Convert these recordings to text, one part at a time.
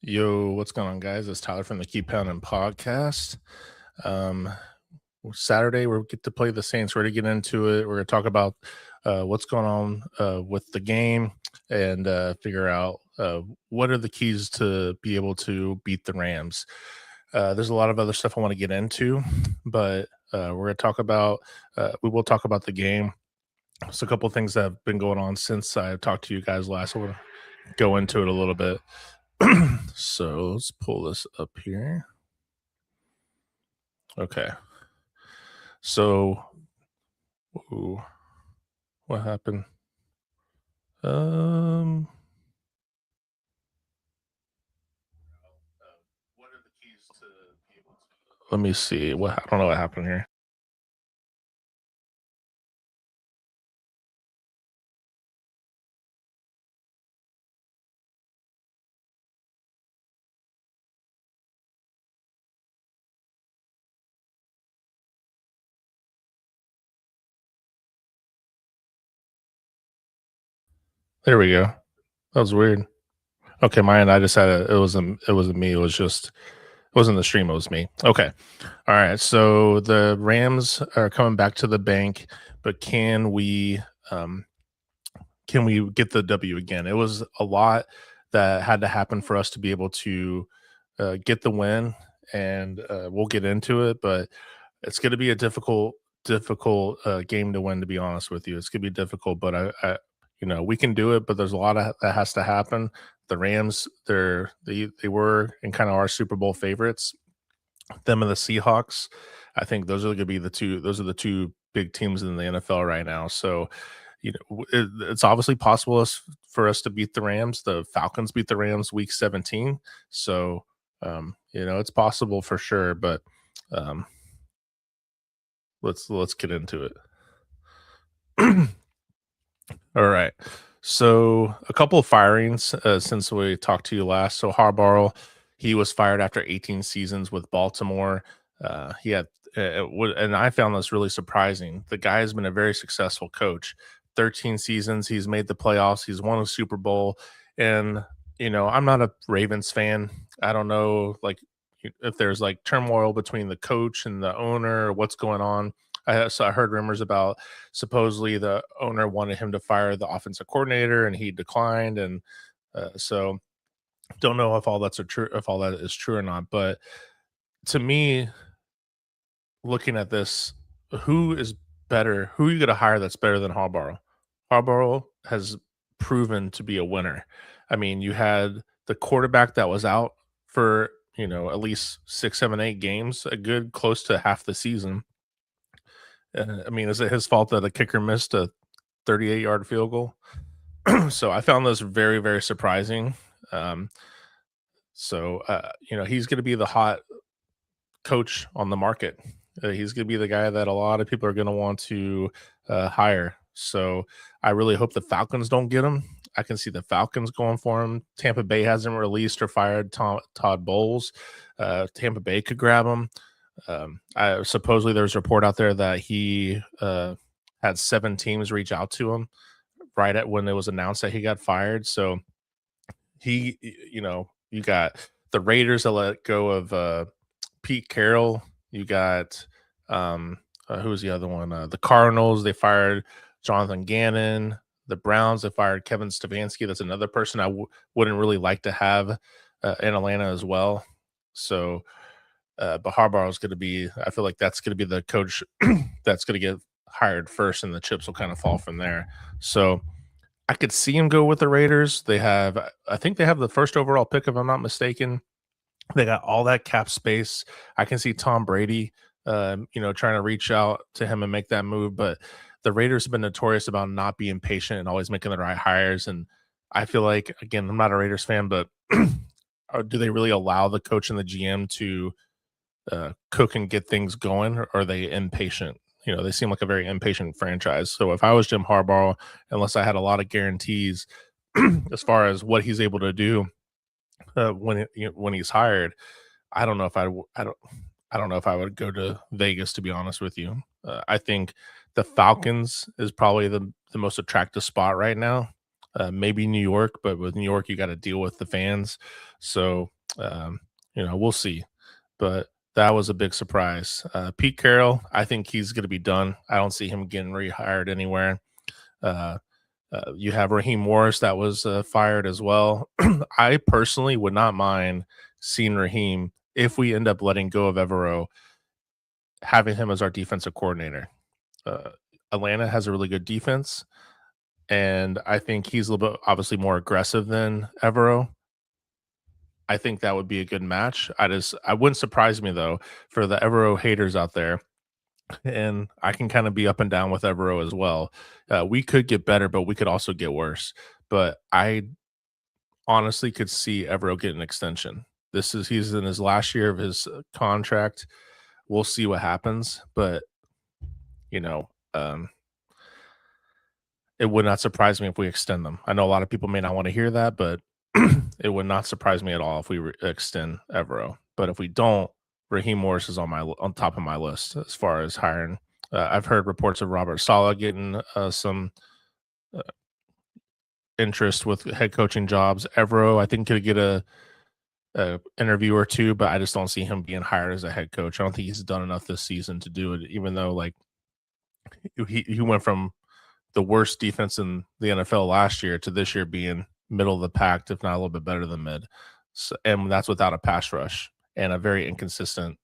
Yo, what's going on, guys? It's Tyler from the Keep Pounding podcast. Um, Saturday, we get to play the Saints. We're going to get into it. We're going to talk about what's going on with the game and figure out what are the keys to be able to beat the Rams. There's a lot of other stuff I want to get into, but we're going to talk about, we will talk about the game. So a couple of things that have been going on since I talked to you guys last. I want to go into it a little bit. So let's pull this up here. Okay. So, ooh, what happened? Um, what are the keys to be able to? Let me see. What I don't know what happened here. There we go. That was weird. Okay, mine. I just had a. It wasn't me. It was just. It wasn't the stream. It was me. Okay. All right. So the Rams are coming back to the bank, but um can we get the W again? It was a lot that had to happen for us to be able to get the win, and we'll get into it. But it's going to be a difficult game to win. To be honest with you, it's going to be difficult. But we can do it. But there's a lot of that has to happen. The Rams, they were and kind of are Super Bowl favorites. Them and the Seahawks, I think those are going to be the two. Those are the two big teams in the NFL right now. So it's obviously possible for us to beat the Rams. The Falcons beat the Rams week 17. So, it's possible for sure, but um, let's get into it. All right. So a couple of firings since we talked to you last. So Harbaugh, he was fired after 18 seasons with Baltimore. He had, and I found this really surprising. The guy has been a very successful coach. 13 seasons, he's made the playoffs, he's won a Super Bowl, and I'm not a Ravens fan. I don't know, like if there's like turmoil between the coach and the owner, or what's going on. I heard rumors about supposedly the owner wanted him to fire the offensive coordinator and he declined, and so don't know if all that is true or not. But to me, looking at this, who is better? Who are you going to hire that's better than Harbaugh? Harbaugh has proven to be a winner. I mean, you had the quarterback that was out for at least 6, 7, 8 games, a good close to half the season. I mean, is it his fault that the kicker missed a 38-yard field goal? So I found this very, very surprising. Um, he's going to be the hot coach on the market. He's going to be the guy that a lot of people are going to want to hire. So I really hope the Falcons don't get him. I can see the Falcons going for him. Tampa Bay hasn't released or fired Todd Bowles. Tampa Bay could grab him. Supposedly there's a report out there that he had 7 teams reach out to him right at when it was announced that he got fired. So you got the Raiders that let go of Pete Carroll. You got who was the other one? The Cardinals, they fired Jonathan Gannon. The Browns, they fired Kevin Stefanski. That's another person I wouldn't really like to have in Atlanta as well. So, but Harbaugh is going to be, I feel like that's going to be the coach that's going to get hired first, and the chips will kind of fall from there. So, I could see him go with the Raiders. I think they have the first overall pick, if I'm not mistaken. They got all that cap space. I can see Tom Brady, trying to reach out to him and make that move. But the Raiders have been notorious about not being patient and always making the right hires. And I feel like, again, I'm not a Raiders fan, but do they really allow the coach and the GM to cook and get things going, or are they impatient? They seem like a very impatient franchise. So if I was Jim Harbaugh, unless I had a lot of guarantees as far as what he's able to do when he's hired, I don't know if I don't know if I would go to Vegas, to be honest with you. I think the Falcons is probably the most attractive spot right now. Maybe New York, but with New York, you got to deal with the fans. So We'll see. But that was a big surprise. Pete Carroll, I think he's going to be done. I don't see him getting rehired anywhere. Uh, you have Raheem Morris that was fired as well. I personally would not mind seeing Raheem if we end up letting go of Evero, having him as our defensive coordinator. Uh, Atlanta has a really good defense, and I think he's a little bit obviously more aggressive than Evero. I think that would be a good match. I wouldn't surprise me though for the Evero haters out there, and I can kind of be up and down with Evero as well. We could get better, but we could also get worse. But I honestly could see Evero get an extension. He's in his last year of his contract. We'll see what happens, but you know, um, it would not surprise me if we extend them. I know a lot of people may not want to hear that, but it would not surprise me at all if we extend Evero. But if we don't, Raheem Morris is on top of my list as far as hiring. I've heard reports of Robert Saleh getting some uh, interest with head coaching jobs. Evero, I think, could get a interview or two, but I just don't see him being hired as a head coach. I don't think he's done enough this season to do it. Even though like he went from the worst defense in the NFL last year to this year being middle of the pack, if not a little bit better than mid. So, and that's without a pass rush and a very inconsistent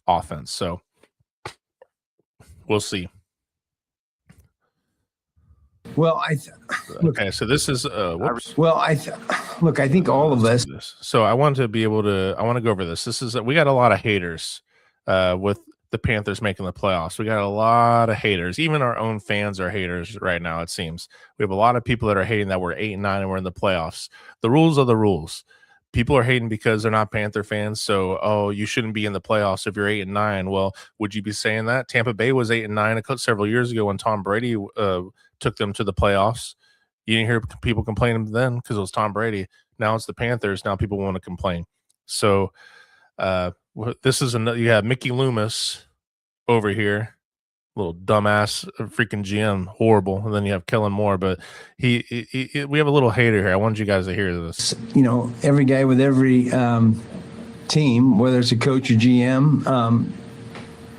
offense. So we'll see. Well, okay. So this is whoops. Look, I think all of us. So I want to go over this. This is we got a lot of haters with the Panthers making the playoffs. We got a lot of haters. Even our own fans are haters right now, it seems. We have a lot of people that are hating that we're 8-9 and we're in the playoffs. The rules are the rules. People are hating because they're not Panther fans. So, oh, you shouldn't be in the playoffs if you're 8-9. Well, would you be saying that? Tampa Bay was 8-9 several years ago when Tom Brady took them to the playoffs. You didn't hear people complaining then because it was Tom Brady. Now it's the Panthers. Now people want to complain. So, this is another. You have Mickey Loomis over here, little dumbass freaking GM, horrible. And then you have Kellen Moore, but we have a little hater here. I wanted you guys to hear this. Every guy with every team, whether it's a coach or GM,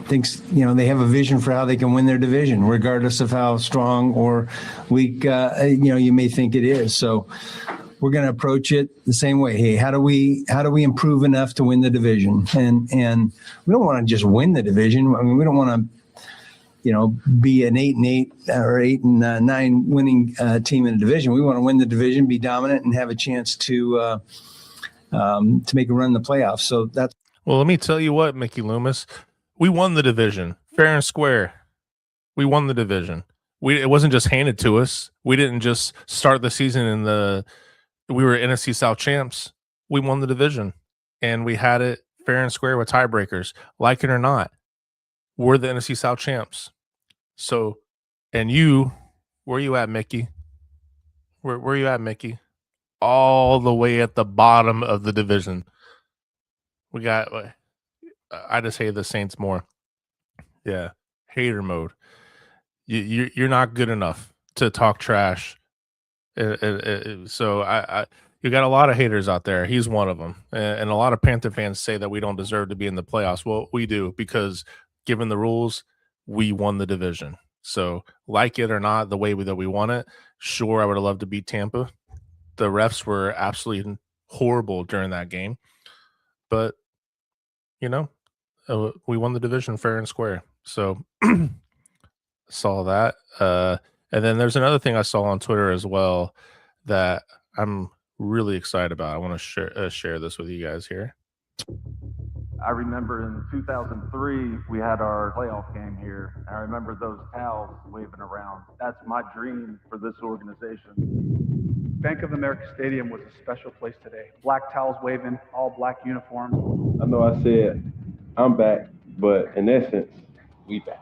thinks they have a vision for how they can win their division, regardless of how strong or weak you may think it is. So we're going to approach it the same way. Hey, how do we improve enough to win the division? And we don't want to just win the division. I mean, we don't want to be an 8-8 or 8-9 winning team in the division. We want to win the division, be dominant, and have a chance to make a run in the playoffs. So that's. Well, let me tell you what, Mickey Loomis, we won the division fair and square. We won the division. It wasn't just handed to us. We didn't just start the season we were NFC South champs. We won the division, and we had it fair and square with tiebreakers. Like it or not, we're the NFC South champs. So, and where are you at, Mickey? Where are you at, Mickey? All the way at the bottom of the division. We got. I just hate the Saints more. Yeah, hater mode. You're not good enough to talk trash. So you got a lot of haters out there. He's one of them, and a lot of Panther fans say that we don't deserve to be in the playoffs. Well, we do, because given the rules, we won the division. So, like it or not, the way that we won it, sure, I would have loved to beat Tampa. The refs were absolutely horrible during that game, but we won the division fair and square. So saw that. And then there's another thing I saw on Twitter as well that I'm really excited about. I want to share this with you guys here. I remember in 2003, we had our playoff game here. I remember those towels waving around. That's my dream for this organization. Bank of America Stadium was a special place today. Black towels waving, all black uniforms. I know I said I'm back, but in essence, we back.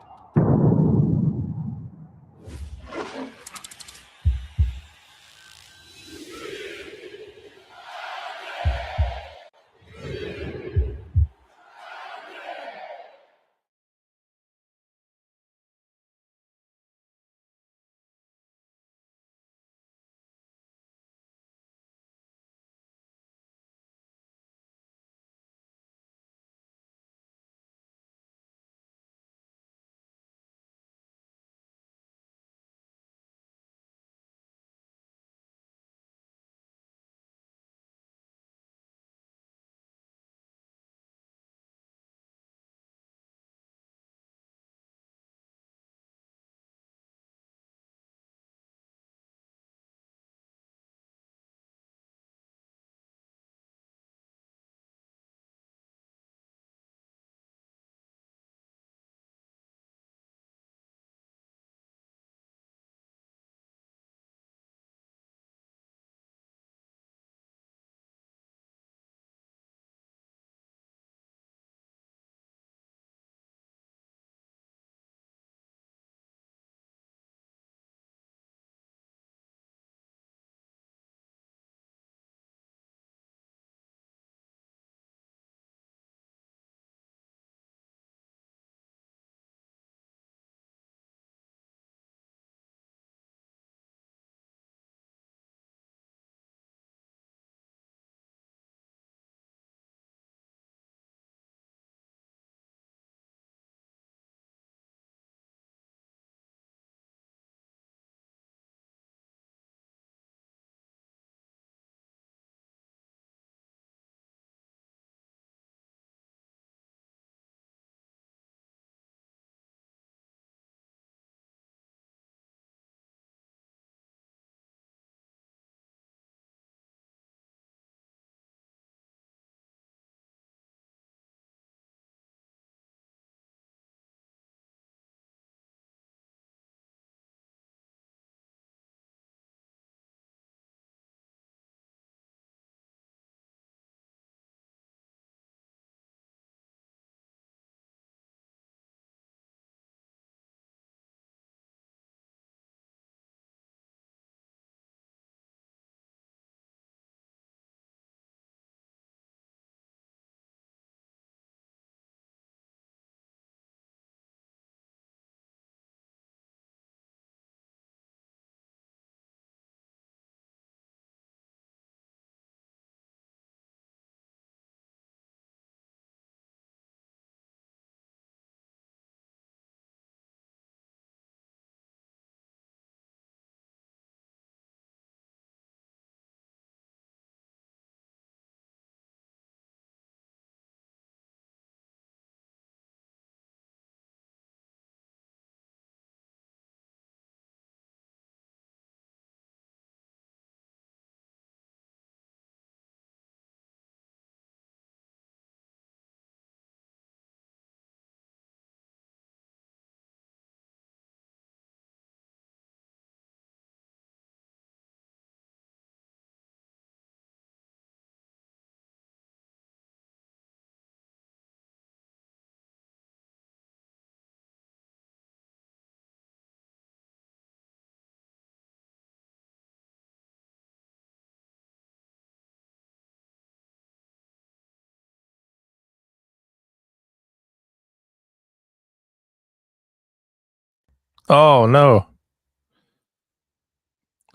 Oh, no.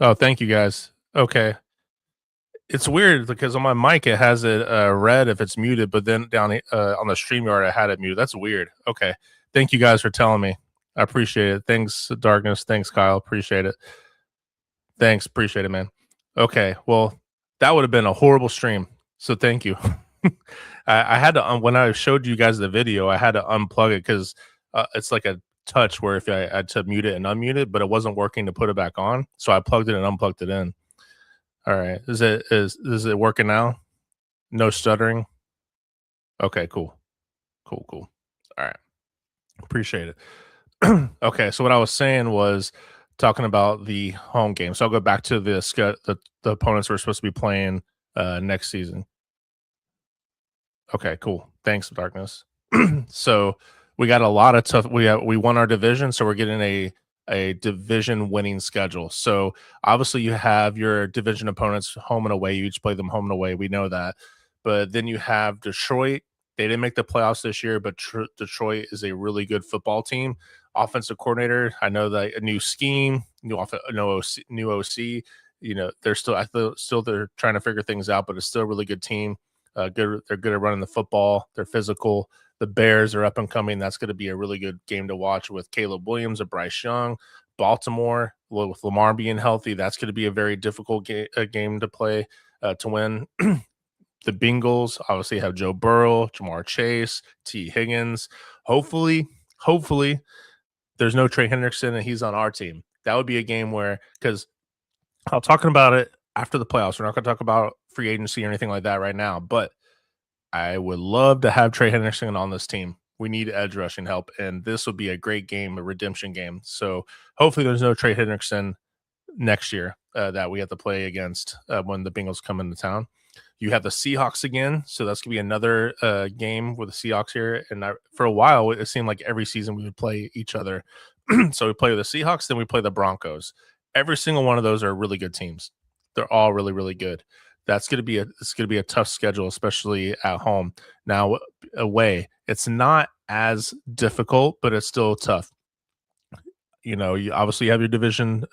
Oh, thank you guys. Okay. It's weird because on my mic it has it red if it's muted, but then down on the StreamYard I had it muted. That's weird. Okay. Thank you guys for telling me. I appreciate it. Thanks, Darkness. Thanks, Kyle. Appreciate it. Thanks. Appreciate it, man. Okay. Well, that would have been a horrible stream. So thank you. I had to, when I showed you guys the video, I had to unplug it because it's like a touch where if I had to mute it and unmute it, but it wasn't working to put it back on. So I plugged it and unplugged it in. All right. Is it working now? No stuttering? Okay, cool. Cool. All right. Appreciate it. Okay, so what I was saying was talking about the home game. So I'll go back to the opponents we're supposed to be playing next season. Okay, cool. Thanks, Darkness. So we got a lot of tough. We won our division, so we're getting a division winning schedule. So obviously you have your division opponents home and away. You each play them home and away. We know that. But then you have Detroit. They didn't make the playoffs this year, but Detroit is a really good football team. Offensive coordinator. I know that a new scheme, new OC. You know they're they're trying to figure things out, but it's still a really good team. They're good at running the football. They're physical. The Bears are up and coming. That's going to be a really good game to watch with Caleb Williams and Bryce Young. Baltimore, with Lamar being healthy, that's going to be a very difficult game to play to win. The Bengals obviously have Joe Burrow, Jamar Chase, T. Higgins. Hopefully, there's no Trey Hendrickson and he's on our team. That would be a game where, because I'm talking about it after the playoffs. We're not going to talk about free agency or anything like that right now, but I would love to have Trey Hendrickson on this team. We need edge rushing help, and this would be a great game, a redemption game. So hopefully there's no Trey Hendrickson next year that we have to play against when the Bengals come into town. You have the Seahawks again, so that's going to be another game with the Seahawks here. And for a while, it seemed like every season we would play each other. So we play the Seahawks, then we play the Broncos. Every single one of those are really good teams. They're all really, really good. It's going to be a tough schedule, especially at home. Now away, it's not as difficult, but it's still tough. You know, you obviously have your division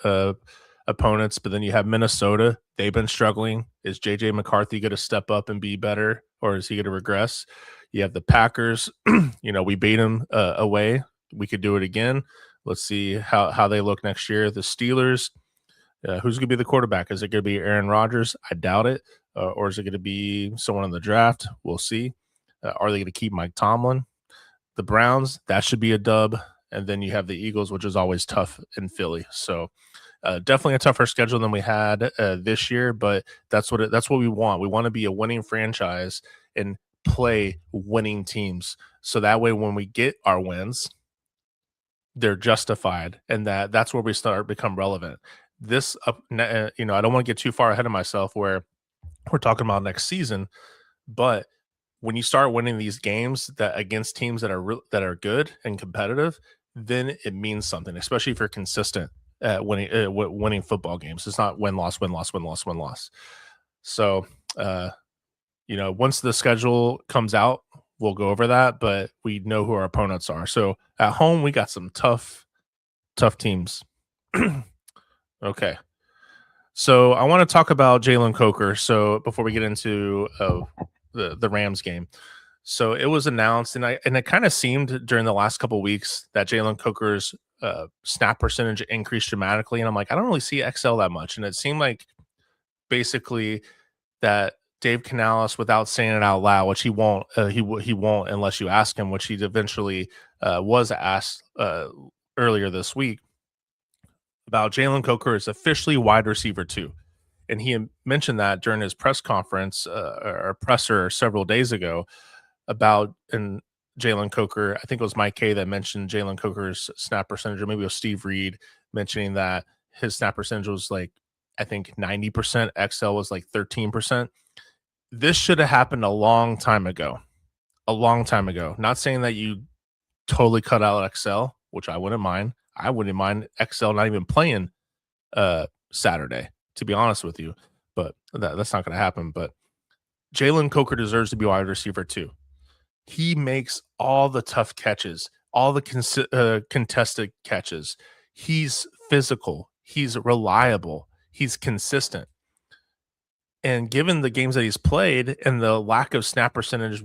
opponents, but then you have Minnesota. They've been struggling. Is JJ McCarthy going to step up and be better, or is he going to regress? You have the Packers. You know, we beat them away. We could do it again. Let's see how they look next year. The Steelers. Who's going to be the quarterback? Is it going to be Aaron Rodgers? I doubt it. Or is it going to be someone in the draft? We'll see. Are they going to keep Mike Tomlin? The Browns, that should be a dub. And then you have the Eagles, which is always tough in Philly. So definitely a tougher schedule than we had this year, but that's what we want. We want to be a winning franchise and play winning teams. So that way when we get our wins, they're justified, and that's where we start become relevant. This I don't want to get too far ahead of myself where we're talking about next season, but when you start winning these games that against teams that are good and competitive, then it means something, especially if you're consistent at winning football games. It's not win loss. So once the schedule comes out, we'll go over that, but we know who our opponents are. So at home, we got some tough teams. Okay. So I want to talk about Jalen Coker. So before we get into the Rams game, so it was announced, and it kind of seemed during the last couple of weeks that Jalen Coker's snap percentage increased dramatically, and I'm like, I don't really see XL that much, and it seemed like basically that Dave Canales, without saying it out loud, which he won't unless you ask him, which he eventually was asked earlier this week, about Jalen Coker is officially wide receiver 2. And he mentioned that during his press conference or presser several days ago about Jalen Coker. I think it was Mike K that mentioned Jalen Coker's snap percentage, or maybe it was Steve Reed mentioning that his snap percentage was like, I think 90%. XL was like 13%. This should have happened a long time ago. Not saying that you totally cut out XL, which I wouldn't mind. I wouldn't mind XL not even playing Saturday, to be honest with you. But that's not going to happen. But Jalen Coker deserves to be wide receiver 2. He makes all the tough catches, all the contested catches. He's physical. He's reliable. He's consistent. And given the games that he's played and the lack of snap percentage,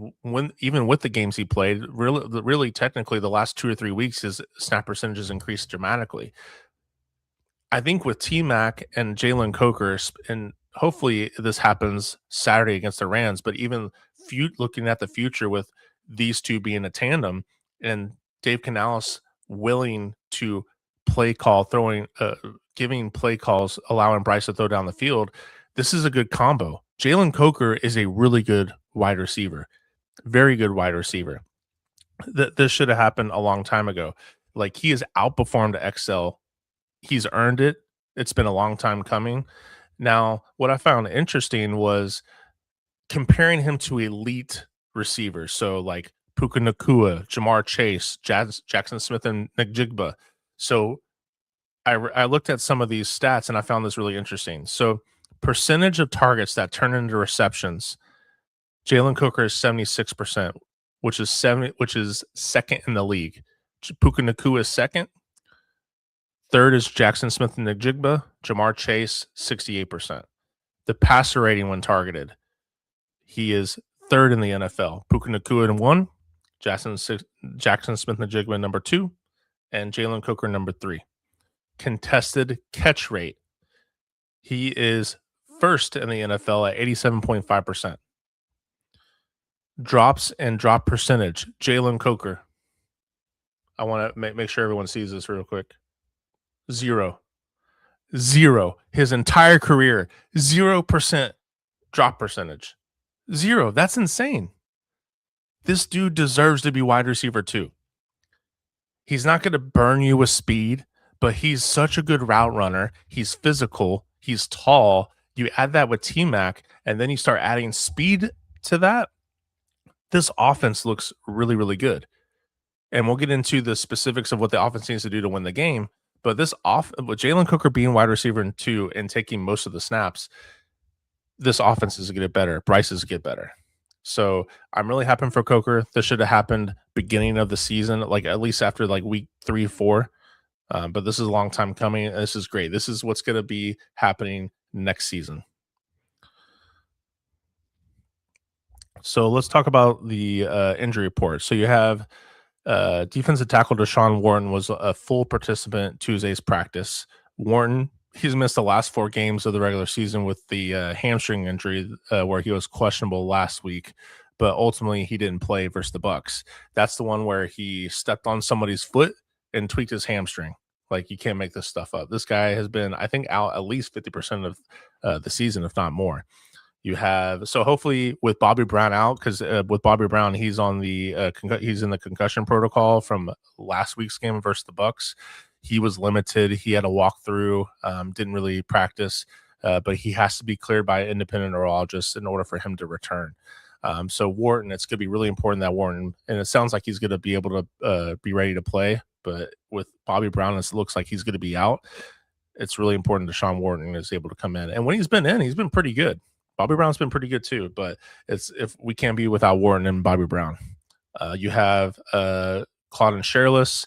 even with the games he played, really technically the last 2 or 3 weeks, his snap percentage has increased dramatically. I think with T-Mac and Jalen Coker, and hopefully this happens Saturday against the Rams, but even looking at the future with these two being a tandem and Dave Canales willing to play call, giving play calls, allowing Bryce to throw down the field, this is a good combo. Jalen Coker is a really good wide receiver, very good wide receiver. This should have happened a long time ago. Like, he has outperformed Excel. He's earned it. It's been a long time coming. Now, what I found interesting was comparing him to elite receivers. So like Puka Nacua, Jamar Chase, Jackson Smith, and Njigba. So I looked at some of these stats and I found this really interesting. So percentage of targets that turn into receptions, Jalen Coker is 76%, which is second in the league. Puka Nacua is second. Third is Jackson Smith and Njigba. Jamar Chase, 68%. The passer rating when targeted, he is third in the NFL. Puka Nacua in 1, Jackson Smith and Njigba number 2, and Jalen Coker number 3. Contested catch rate, he is first in the NFL at 87.5%. Drops and drop percentage, Jalen Coker. I want to make sure everyone sees this real quick. 0. His entire career, 0% drop percentage. 0. That's insane. This dude deserves to be wide receiver 2. He's not going to burn you with speed, but he's such a good route runner. He's physical. He's tall. You add that with T-Mac, and then you start adding speed to that. This offense looks really, really good. And we'll get into the specifics of what the offense needs to do to win the game. But with Jalen Coker being wide receiver 2 and taking most of the snaps, this offense is going to get better. Bryce is going to get better. So I'm really happy for Coker. This should have happened beginning of the season, like at least after like week 3, 4. But this is a long time coming. And this is great. This is what's going to be happening next season. So let's talk about the injury report. So you have defensive tackle Deshaun Wharton was a full participant Tuesday's practice. Wharton, he's missed the last 4 games of the regular season with the hamstring injury where he was questionable last week, but ultimately he didn't play versus the Bucs. That's the one where he stepped on somebody's foot and tweaked his hamstring. Like, you can't make this stuff up. This guy has been, I think, out at least 50% of the season, if not more. You have, so hopefully with Bobby Brown out, because with Bobby Brown, he's on the he's in the concussion protocol from last week's game versus the Bucs. He was limited. He had a walkthrough, didn't really practice, but he has to be cleared by an independent neurologist in order for him to return. So Wharton, it's going to be really important that Wharton, and it sounds like he's going to be able to be ready to play, but with Bobby Brown, it looks like he's going to be out. It's really important that Deshaun Wharton is able to come in. And when he's been in, he's been pretty good. Bobby Brown's been pretty good too, but if we can't be without Wharton and Bobby Brown. You have Claudin Sherless.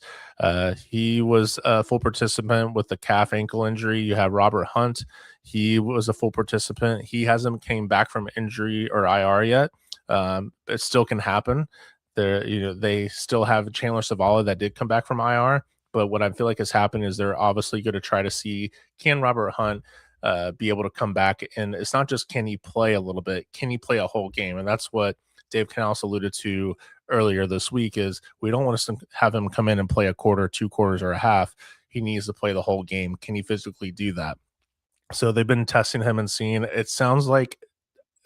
He was a full participant with the calf ankle injury. You have Robert Hunt. He was a full participant. He hasn't came back from injury or IR yet. It still can happen. They still have Chandler Zavala that did come back from IR. But what I feel like has happened is they're obviously going to try to see, can Robert Hunt be able to come back? And it's not just can he play a little bit, can he play a whole game? And that's what Dave Canales alluded to earlier this week, is we don't want to have him come in and play a quarter, 2 quarters, or a half. He needs to play the whole game. Can he physically do that? So they've been testing him and seeing. It sounds like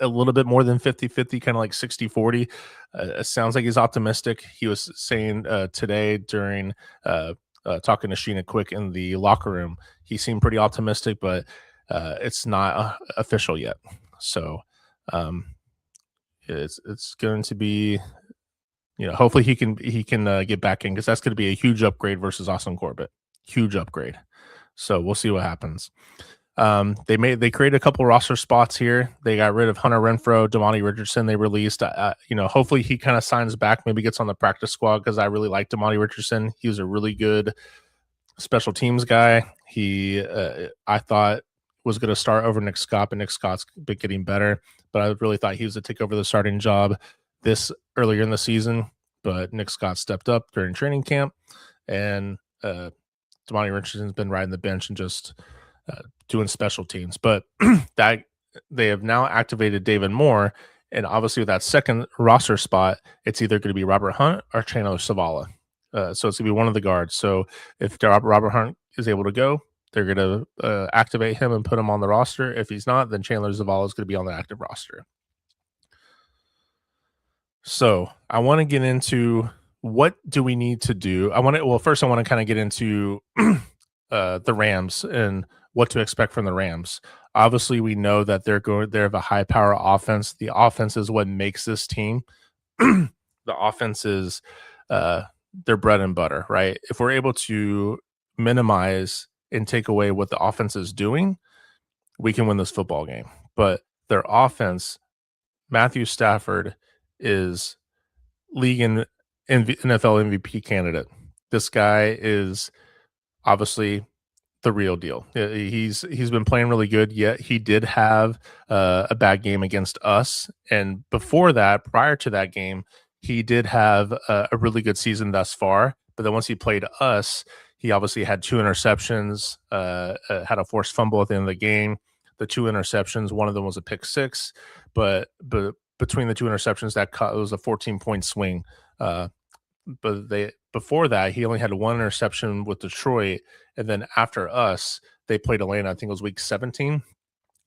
a little bit more than 50-50, kind of like 60-40. It sounds like he's optimistic. He was saying today during talking to Sheena Quick in the locker room, he seemed pretty optimistic, but it's not official yet. So it's going to be, hopefully he can get back in, because that's going to be a huge upgrade versus Austin Corbett. Huge upgrade. So we'll see what happens. They created a couple roster spots here. They got rid of Hunter Renfrow, Damani Richardson. They released, hopefully he kind of signs back, maybe gets on the practice squad, because I really like Damani Richardson. He was a really good special teams guy. He, I thought, was going to start over Nick Scott, but Nick Scott's been getting better. But I really thought he was to take over the starting job this earlier in the season. But Nick Scott stepped up during training camp, and Damani Richardson's been riding the bench and just doing special teams. But that they have now activated David Moore, and obviously with that second roster spot, it's either going to be Robert Hunt or Chandler Zavala. So it's going to be one of the guards. So if Robert Hunt is able to go, they're going to activate him and put him on the roster. If he's not, then Chandler Zavala is going to be on the active roster. So I want to get into what do we need to do. First I want to kind of get into the Rams and what to expect from the Rams. Obviously, we know that they have a high power offense. The offense is what makes this team. The offense is their bread and butter, right? If we're able to minimize and take away what the offense is doing, we can win this football game. But their offense, Matthew Stafford is league and NFL MVP candidate. This guy is obviously the real deal. He's been playing really good, yet he did have a bad game against us. And before that, prior to that game, he did have a really good season thus far. But then once he played us, he obviously had 2 interceptions, had a forced fumble at the end of the game. The 2 interceptions, one of them was a pick six, but between the 2 interceptions, it was a 14-point swing. But before that, he only had 1 interception with Detroit, and then after us, they played Atlanta. I think it was week 17,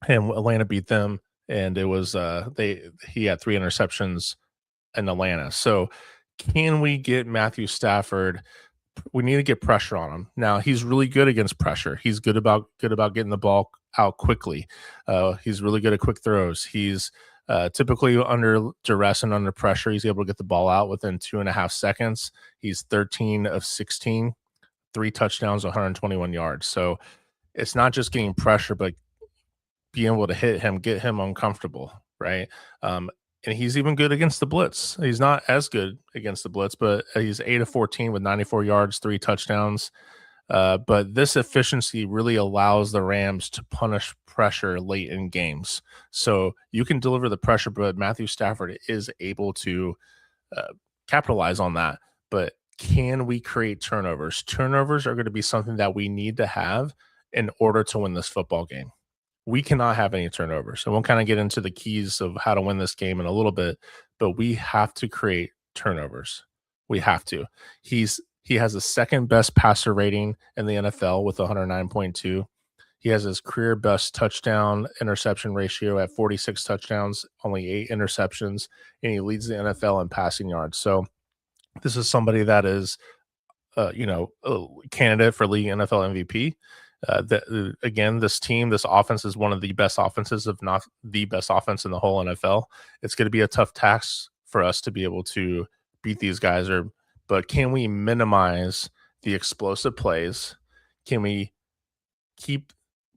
and Atlanta beat them. And it was he had 3 interceptions in Atlanta. So, can we get Matthew Stafford? We need to get pressure on him. Now, he's really good against pressure. He's good about getting the ball out quickly. He's really good at quick throws. He's typically under duress and under pressure, he's able to get the ball out within 2.5 seconds. He's 13 of 16, 3 touchdowns, 121 yards. So it's not just getting pressure, but being able to hit him, get him uncomfortable, right? And he's even good against the blitz. He's not as good against the blitz, but he's 8 of 14 with 94 yards, 3 touchdowns. But this efficiency really allows the Rams to punish pressure late in games. So you can deliver the pressure, but Matthew Stafford is able to capitalize on that. But can we create turnovers? Turnovers are going to be something that we need to have in order to win this football game. We cannot have any turnovers. And we'll kind of get into the keys of how to win this game in a little bit, but we have to create turnovers. We have to. He has the second best passer rating in the NFL with 109.2. He has his career best touchdown interception ratio at 46 touchdowns, only 8 interceptions, and he leads the NFL in passing yards. So this is somebody that is, a candidate for league NFL MVP. Again, this offense is one of the best offenses, if not the best offense in the whole NFL. It's going to be a tough task for us to be able to beat these guys, but can we minimize the explosive plays? Can we keep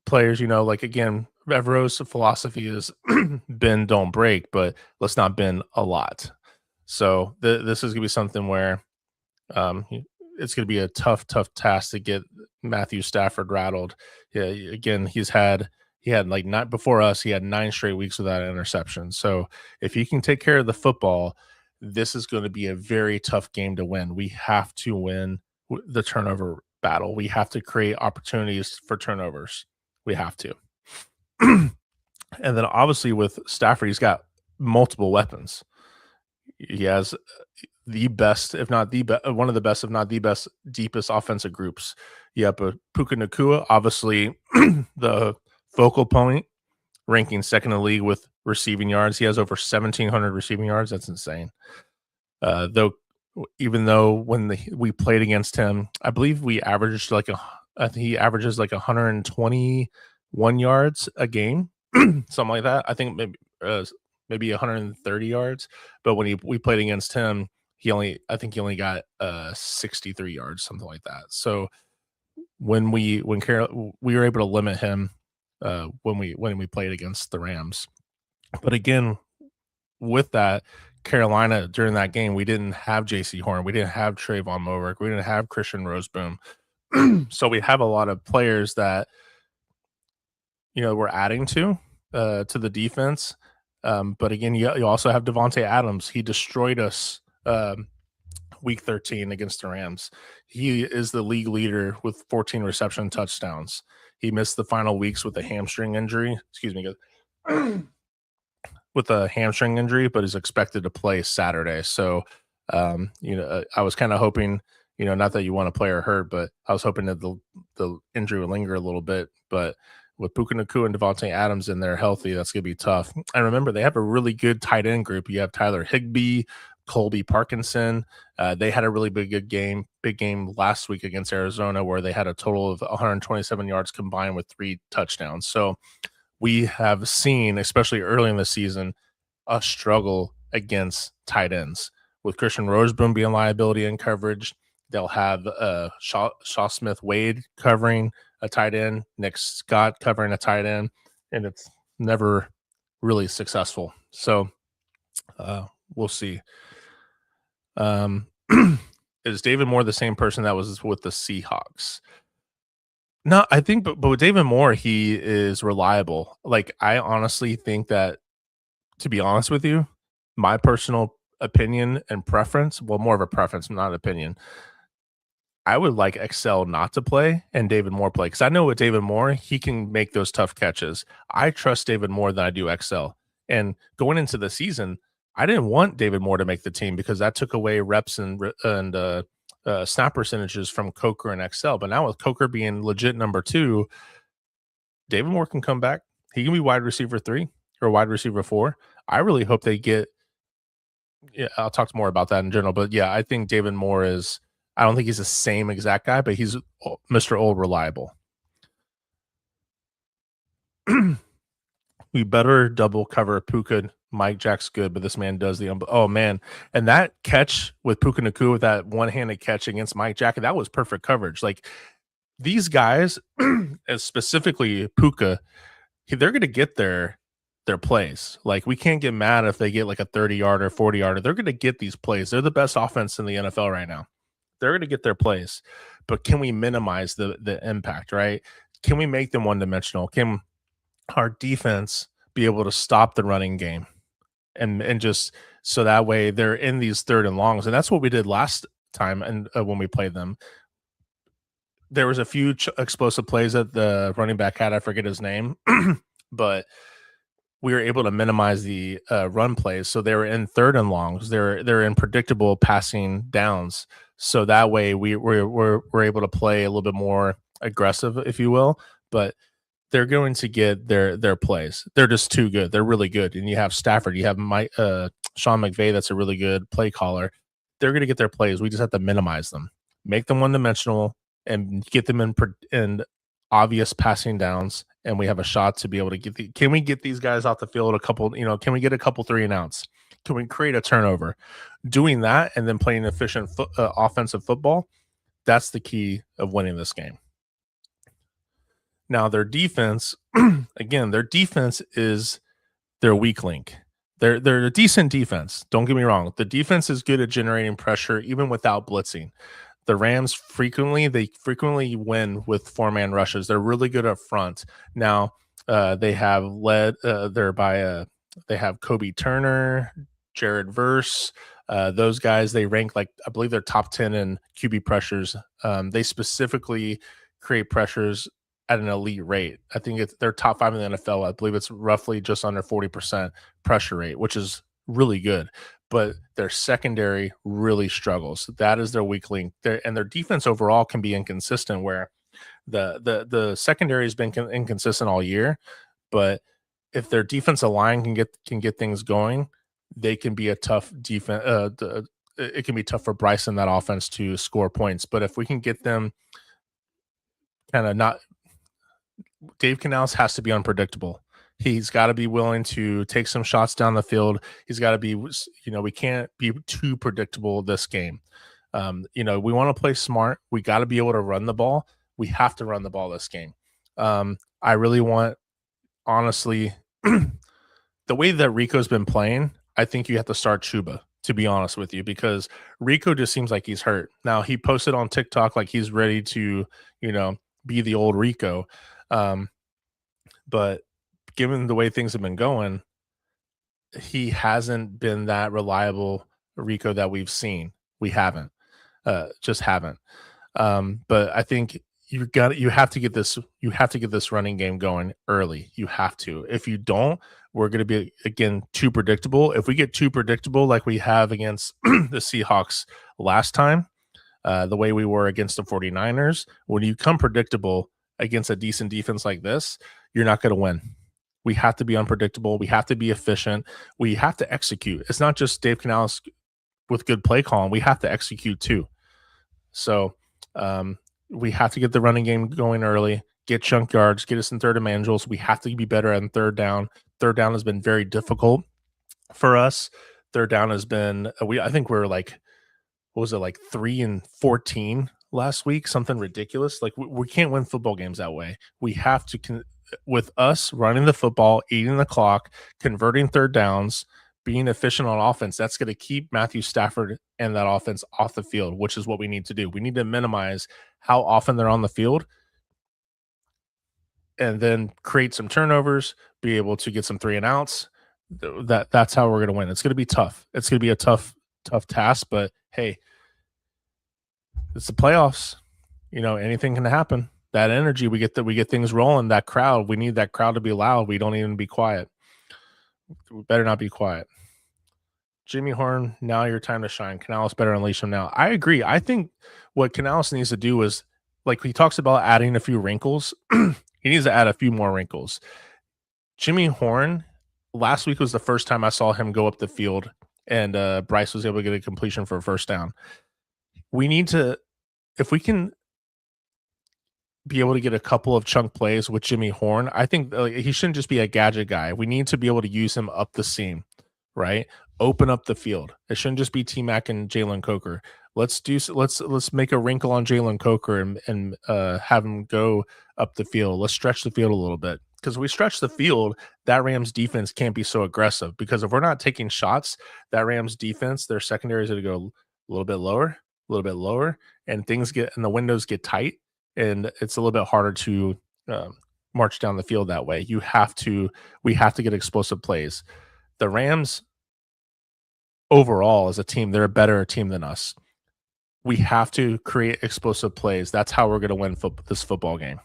players, again, Evro's philosophy is bend, don't break, but let's not bend a lot. So this is going to be something where it's going to be a tough task to get Matthew Stafford rattled. Yeah, again, he had like not before us, he had 9 straight weeks without an interception. So if he can take care of the football, this is going to be a very tough game to win. We have to win the turnover battle. We have to create opportunities for turnovers. We have to. And then obviously with Stafford, he's got multiple weapons. He has the best, if not the best, one of the best, if not the best, deepest offensive groups. But Puka Nacua, obviously the focal point, ranking second in the league with receiving yards. He has over 1,700 receiving yards. That's insane. Even though when we played against him, I believe we averaged I think he averages like 121 yards a game, something like that. I think maybe 130 yards. But when we played against him, he only got 63 yards, something like that. So when we were able to limit him when we played against the Rams. But again, with that, Carolina during that game, we didn't have J.C. Horn, we didn't have Trayvon Mowerk, we didn't have Christian Roseboom. So we have a lot of players that we're adding to the defense. But again, you also have Devontae Adams. He destroyed us week 13 against the Rams. He is the league leader with 14 reception touchdowns. He missed the final weeks with a hamstring injury. Excuse me, with a hamstring injury, but is expected to play Saturday. So, I was kind of hoping, not that you want a player hurt, but I was hoping that the injury would linger a little bit. But with Puka Nacua and Devontae Adams in there healthy, that's going to be tough. And remember, they have a really good tight end group. You have Tyler Higbee, Colby Parkinson. They had a really big game last week against Arizona, where they had a total of 127 yards combined with 3 touchdowns. So we have seen, especially early in the season, a struggle against tight ends. With Christian Roseboom being liability in coverage, they'll have Shaw Smith Wade covering a tight end, Nick Scott covering a tight end, and it's never really successful. So we'll see. Is David Moore the same person that was with the Seahawks? No, I think, but with David Moore, he is reliable. Like, I honestly think that, to be honest with you, my personal opinion and preference, well, more of a preference, not opinion, I would like Excel not to play and David Moore play, because I know with David Moore, he can make those tough catches. I trust David more than I do Excel. And going into the season, I didn't want David Moore to make the team because that took away reps and snap percentages from Coker and Excel. But now with Coker being legit number 2, David Moore can come back. He can be wide receiver 3 or wide receiver 4. I really hope they get. Yeah, I'll talk more about that in general. But yeah, I think David Moore is. I don't think he's the same exact guy, but he's Mr. Old Reliable. We better double cover Puka. Mike Jack's good, but this man does the oh man. And that catch with Puka Nacua, with that one-handed catch against Mike Jack, that was perfect coverage. Like, these guys, as specifically Puka, they're going to get their plays. Like, we can't get mad if they get like a 30-yarder, 40-yarder. They're going to get these plays. They're the best offense in the NFL right now. They're going to get their plays, but can we minimize the impact, right? Can we make them one-dimensional? Can our defense be able to stop the running game and just so that way they're in these 3rd and longs? And that's what we did last time, and when we played them. There was a few explosive plays that the running back had. I forget his name, but we were able to minimize the run plays. So they were in 3rd and longs. They're in predictable passing downs. So that way we're able to play a little bit more aggressive, if you will. But they're going to get their plays. They're just too good. They're really good. And you have Stafford. You have Sean McVay. That's a really good play caller. They're going to get their plays. We just have to minimize them, make them one-dimensional, and get them in obvious passing downs, and we have a shot to be able to get can we get these guys off the field a couple, can we get a couple 3-and-outs? Can we create a turnover? Doing that and then playing efficient offensive football, that's the key of winning this game. Now, their defense, again, their defense is their weak link. They're a decent defense. Don't get me wrong. The defense is good at generating pressure even without blitzing. The Rams frequently win with 4-man rushes. They're really good up front. Now they have they have Kobe Turner, Jared Verse. Those guys, they rank I believe they're top 10 in QB pressures. They specifically create pressures at an elite rate. I think they're top 5 in the NFL. I believe it's roughly just under 40% pressure rate, which is really good. But their secondary really struggles. That is their weak link. And their defense overall can be inconsistent, where the secondary has been inconsistent all year. But if their defensive line can get things going, they can be a tough defense. It can be tough for Bryce in that offense to score points. But if we can get them kind of not, Dave Canales has to be unpredictable. He's got to be willing to take some shots down the field. He's got to be, we can't be too predictable this game. We want to play smart. We got to be able to run the ball. We have to run the ball this game. I really want, honestly, the way that Rico's been playing, I think you have to start Chuba to be honest with you, because Rico just seems like he's hurt. Now, he posted on TikTok like he's ready to, be the old Rico. But given the way things have been going, he hasn't been that reliable Rico that we've seen. We haven't. Just haven't. But I think you have to get this running game going early. You have to. If you don't, we're going to be again too predictable. If we get too predictable like we have against the Seahawks last time, the way we were against the 49ers, when you come predictable against a decent defense like this, you're not going to win. We have to be unpredictable. We have to be efficient. We have to execute. It's not just Dave Canales with good play calling. We have to execute too. So we have to get the running game going early, get chunk yards, get us in third and manageables. We have to be better on third down. Third down has been very difficult for us. Third down has been, I think we're like, what was it, like 3-14 last week? Something ridiculous. Like we can't win football games that way. We have to, with us running the football, eating the clock, converting third downs, being efficient on offense, that's going to keep Matthew Stafford and that offense off the field, which is what we need to do. We need to minimize how often they're on the field and then create some turnovers, be able to get some 3 and outs. That's how we're going to win. It's going to be tough. It's going to be a tough task, but hey, it's the playoffs. Anything can happen. That energy, we get things rolling. That crowd, we need that crowd to be loud. We don't even be quiet. We better not be quiet. Jimmy Horn, now your time to shine. Canales better unleash him now. I agree. I think what Canales needs to do is, like he talks about adding a few wrinkles, he needs to add a few more wrinkles. Jimmy Horn, last week was the first time I saw him go up the field, and Bryce was able to get a completion for a first down. We need to, if we can be able to get a couple of chunk plays with Jimmy Horn, I think he shouldn't just be a gadget guy. We need to be able to use him up the seam, right? Open up the field. It shouldn't just be T-Mac and Jalen Coker. Let's make a wrinkle on Jalen Coker and have him go up the field. Let's stretch the field a little bit, because if we stretch the field, that Rams defense can't be so aggressive, because if we're not taking shots, that Rams defense, their secondary is going to go a little bit lower, and the windows get tight, and it's a little bit harder to march down the field that way. We have to get explosive plays. The Rams overall as a team, they're a better team than us. We have to create explosive plays. That's how we're going to win this football game,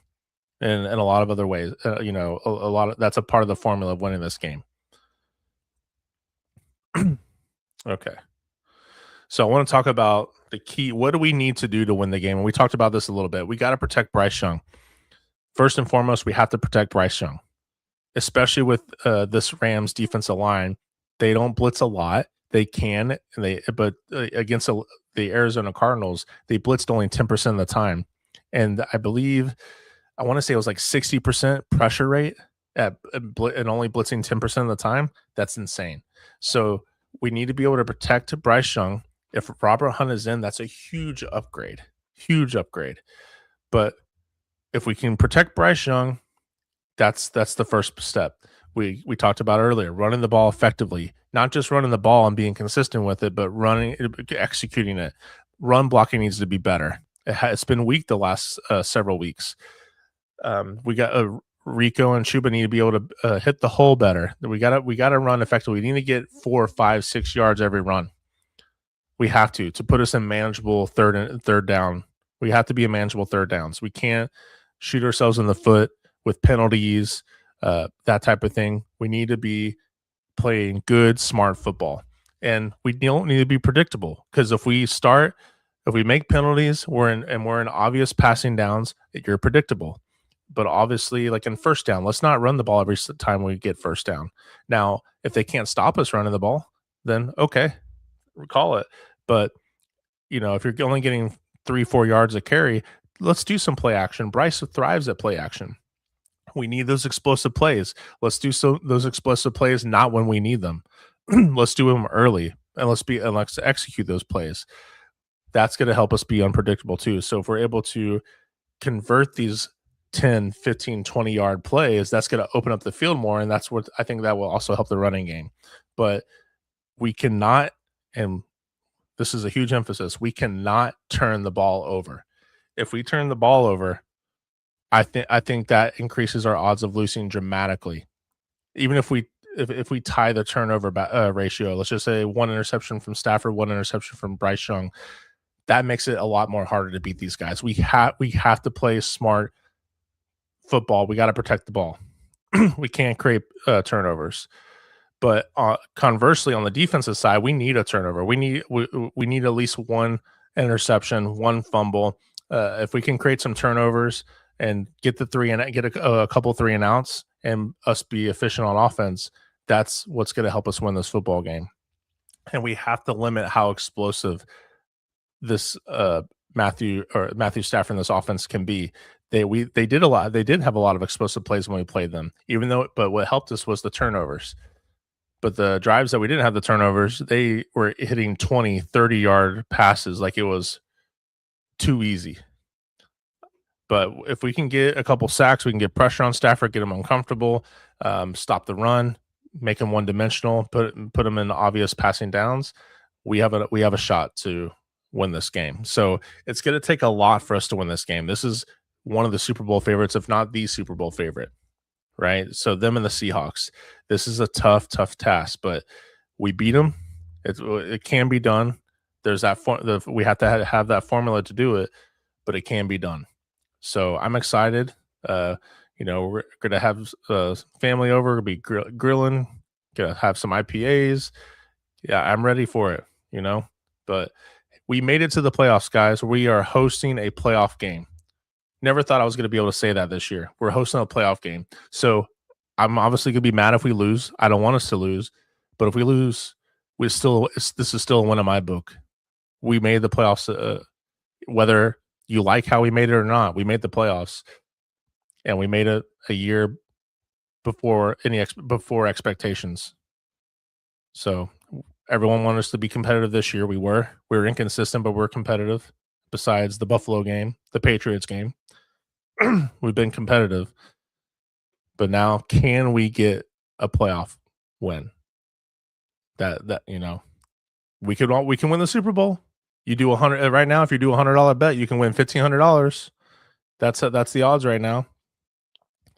and in a lot of other ways. That's a part of the formula of winning this game. Okay, so I want to talk about the key. What do we need to do to win the game? And we talked about this a little bit. We got to protect Bryce Young. First and foremost, we have to protect Bryce Young, especially with this Rams defensive line. They don't blitz a lot. They can, but against the Arizona Cardinals, they blitzed only 10% of the time. And I want to say it was like 60% pressure rate and only blitzing 10% of the time. That's insane. So we need to be able to protect Bryce Young. If Robert Hunt is in, that's a huge upgrade. But if we can protect Bryce Young, that's the first step. We talked about earlier, running the ball effectively, not just running the ball and being consistent with it, but executing it. Run blocking needs to be better. It's been weak the last several weeks. We got Rico and Chuba need to be able to hit the hole better. We got to run effectively. We need to get 4, 5, 6 yards every run. We have to put us in manageable third down. We have to be in manageable third downs. We can't shoot ourselves in the foot with penalties, that type of thing. We need to be playing good, smart football. And we don't need to be predictable, because if we make penalties, we're in obvious passing downs, you're predictable. But obviously, like in first down, let's not run the ball every time we get first down. Now, if they can't stop us running the ball, then okay, call it. But if you're only getting 3-4 yards a carry, let's do some play action. Bryce thrives at play action. We need those explosive plays. Let's do those explosive plays, not when we need them. Let's do them early, and let's execute those plays. That's going to help us be unpredictable too. So if we're able to convert these 10, 15, 20-yard plays, that's going to open up the field more, and that's what I think that will also help the running game. But we cannot and this is a huge emphasis, we cannot turn the ball over. If we turn the ball over, I think that increases our odds of losing dramatically. Even if we tie the turnover ratio, let's just say 1 interception from Stafford, 1 interception from Bryce Young, that makes it a lot more harder to beat these guys. We have to play smart football. We got to protect the ball. We can't create turnovers. But conversely, on the defensive side, we need a turnover. We need at least 1 interception, 1 fumble. If we can create some turnovers and get the 3 and get a couple 3 and outs, and us be efficient on offense, that's what's going to help us win this football game. And we have to limit how explosive this Matthew Stafford and this offense can be. They did a lot. They did have a lot of explosive plays when we played them. But what helped us was the turnovers. But the drives that we didn't have the turnovers, they were hitting 20, 30-yard passes like it was too easy. But if we can get a couple sacks, we can get pressure on Stafford, get him uncomfortable, stop the run, make him one-dimensional, put him in obvious passing downs. We have a shot to win this game. So it's going to take a lot for us to win this game. This is one of the Super Bowl favorites, if not the Super Bowl favorite, right? So them and the Seahawks. This is a tough task, but we beat them. It can be done. There's that we have to have that formula to do it, but it can be done. So I'm excited. We're gonna have family over, be grilling, gonna have some IPAs. Yeah, I'm ready for it. But we made it to the playoffs, guys. We are hosting a playoff game. Never thought I was going to be able to say that this year. We're hosting a playoff game. So I'm obviously going to be mad if we lose. I don't want us to lose. But if we lose, this is still a win in my book. We made the playoffs. Whether you like how we made it or not, we made the playoffs. And we made it a year before before expectations. So everyone wanted us to be competitive this year. We were inconsistent, but we're competitive. Besides the Buffalo game, the Patriots game, we've been competitive. But now, can we get a playoff win? We can win the Super Bowl. You do 100 right now. If you do $100 bet, you can win $1,500. That's the odds right now.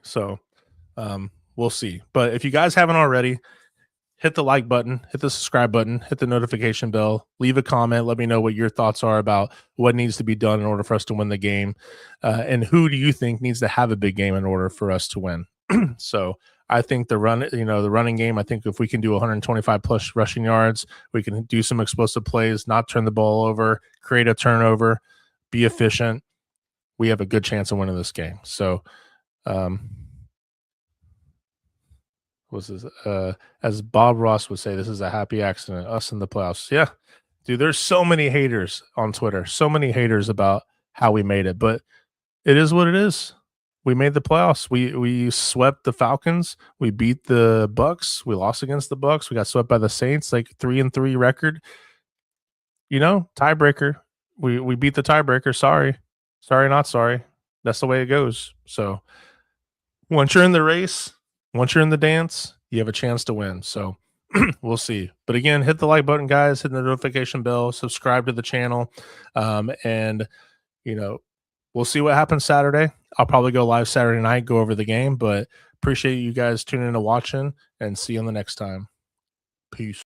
So we'll see. But if you guys haven't already, hit the like button, hit the subscribe button, hit the notification bell, leave a comment. Let me know what your thoughts are about what needs to be done in order for us to win the game. And who do you think needs to have a big game in order for us to win? So I think the running game, I think if we can do 125 plus rushing yards, we can do some explosive plays, not turn the ball over, create a turnover, be efficient. We have a good chance of winning this game. So, as Bob Ross would say, this is a happy accident, us in the playoffs. Yeah, dude, there's so many haters on Twitter, so many haters about how we made it, but it is what it is. We made the playoffs. We swept the Falcons. We beat the Bucks. We lost against the Bucks. We got swept by the Saints, like 3-3 record. Tiebreaker. We beat the tiebreaker. Sorry, not sorry. That's the way it goes. So once you're in the race, once you're in the dance, you have a chance to win. So we'll see. But again, hit the like button, guys. Hit the notification bell. Subscribe to the channel. And we'll see what happens Saturday. I'll probably go live Saturday night, go over the game. But appreciate you guys tuning in and watching. And see you on the next time. Peace.